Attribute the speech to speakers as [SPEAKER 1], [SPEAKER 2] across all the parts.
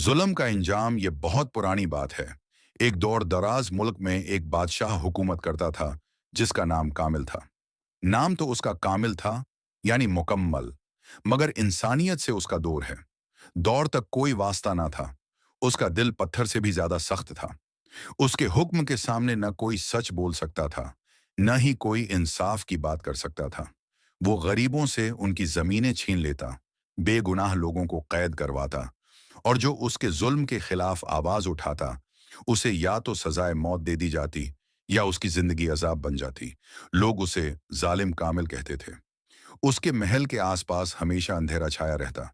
[SPEAKER 1] जुल्म का इंजाम ये बहुत पुरानी बात है। एक दौर दराज मुल्क में एक बादशाह हुकूमत करता था जिसका नाम कामिल था। नाम तो उसका कामिल था, यानी मुकम्मल, मगर इंसानियत से उसका दूर है। दौर तक कोई वास्ता ना था। उसका दिल पत्थर से भी ज्यादा सख्त था। उसके हुक्म के सामने न कोई सच बोल सकता था, न ही कोई इंसाफ की बात कर सकता था। वो गरीबों से उनकी जमीनें छीन लेता, बेगुनाह लोगों को कैद करवाता, और जो उसके जुल्म के खिलाफ आवाज उठाता उसे या तो सजाए मौत दे दी जाती या उसकी जिंदगी अजाब बन जाती। लोग उसे जालिम कामिल कहते थे। उसके महल के आसपास हमेशा अंधेरा छाया रहता,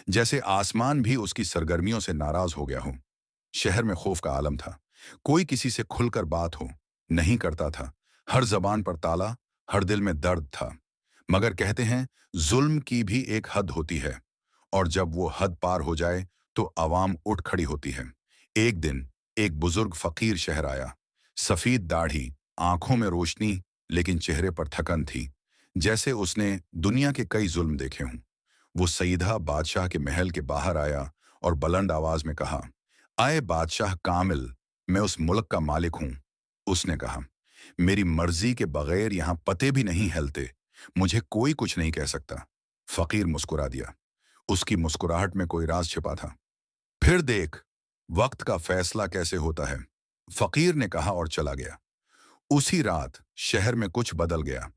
[SPEAKER 1] जैसे आसमान भी उसकी सरगर्मियों से नाराज हो गया हो। शहर में खौफ का आलम था। कोई किसी से खुलकर बात हो नहीं करता था। हर जबान पर ताला, हर दिल में दर्द था। मगर कहते हैं जुल्म की भी एक हद होती है, और जब वो हद पार हो जाए तो आवाम उठ खड़ी होती है। एक दिन एक बुजुर्ग फकीर शहर आया। सफेद दाढ़ी, आंखों में रोशनी, लेकिन चेहरे पर थकन थी, जैसे उसने दुनिया के कई जुल्म देखे हों। वो सईदा बादशाह के महल के बाहर आया और बुलंद आवाज में कहा, आए बादशाह कामिल, मैं उस मुल्क का मालिक हूं। उसने कहा, मेरी मर्जी के बगैर यहां पते भी नहीं हिलते, मुझे कोई कुछ नहीं कह सकता। फकीर मुस्कुरा दिया। उसकी मुस्कुराहट में कोई राज छिपा था। फिर देख, वक्त का फैसला कैसे होता है, फकीर ने कहा और चला गया। उसी रात शहर में कुछ बदल गया।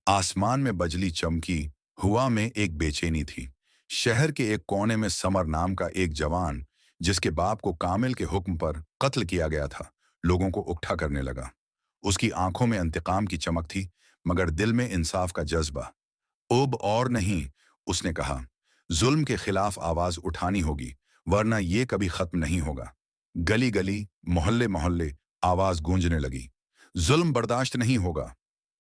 [SPEAKER 1] आसमान में बजली चमकी, हुआ में एक बेचैनी थी। शहर के एक कोने में समर नाम का एक जवान, जिसके बाप को कामिल के हुक्म पर कत्ल किया गया था, लोगों को उकट्ठा करने लगा। उसकी आंखों में इंतकाम की चमक थी, मगर दिल में इंसाफ का जज्बा। अब और नहीं, उसने कहा, जुल्म के खिलाफ आवाज उठानी होगी, वरना ये कभी खत्म नहीं होगा। गली गली, मोहल्ले मोहल्ले आवाज गूंजने लगी। जुल्म बर्दाश्त नहीं होगा,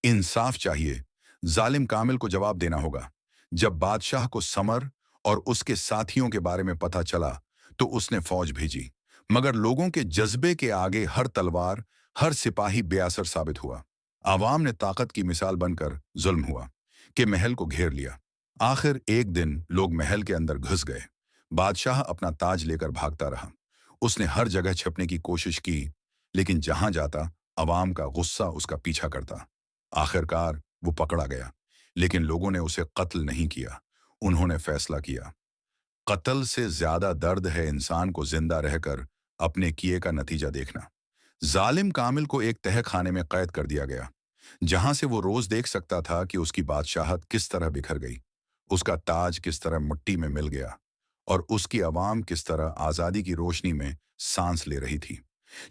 [SPEAKER 1] इंसाफ चाहिए। जालिम कामिल को जवाब देना होगा। जब बादशाह को समर और उसके साथियों के बारे में पता चला तो उसने फौज भेजी, मगर लोगों के जज्बे के आगे हर तलवार, हर सिपाही बेअसर साबित हुआ। आवाम ने ताकत की मिसाल बनकर जुल्म हुआ कि महल को घेर लिया। आखिर एक दिन लोग महल के अंदर घुस गए। बादशाह अपना ताज लेकर भागता रहा। उसने हर जगह छिपने की कोशिश की, लेकिन जहां जाता अवाम का गुस्सा उसका पीछा करता। आखिरकार वो पकड़ा गया, लेकिन लोगों ने उसे कत्ल नहीं किया। उन्होंने फैसला किया, कत्ल से ज्यादा दर्द है इंसान को जिंदा रहकर अपने किए का नतीजा देखना। जालिम कामिल को एक तह खाने में कैद कर दिया गया, जहां से वो रोज देख सकता था कि उसकी बादशाहत किस तरह बिखर गई, उसका ताज किस तरह मिट्टी में मिल गया, और उसकी आवाम किस तरह आजादी की रोशनी में सांस ले रही थी।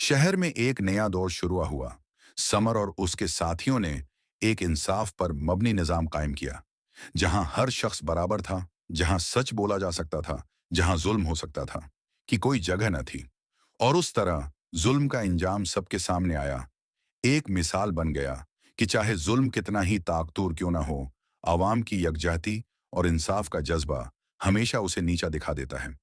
[SPEAKER 1] शहर में एक नया दौर शुरू हुआ। समर और उसके साथियों ने एक इंसाफ पर मबनी निजाम कायम किया, जहां हर शख्स बराबर था, जहां सच बोला जा सकता था, जहां जुल्म हो सकता था, कि कोई जगह न थी। और उस तरह जुल्म का इंजाम सबके सामने आया। एक मिसाल बन गया कि चाहे जुल्म कितना ही ताकतूर क्यों ना हो, आवाम की यकजहती और इंसाफ का जज्बा हमेशा उसे नीचा दिखा देता है।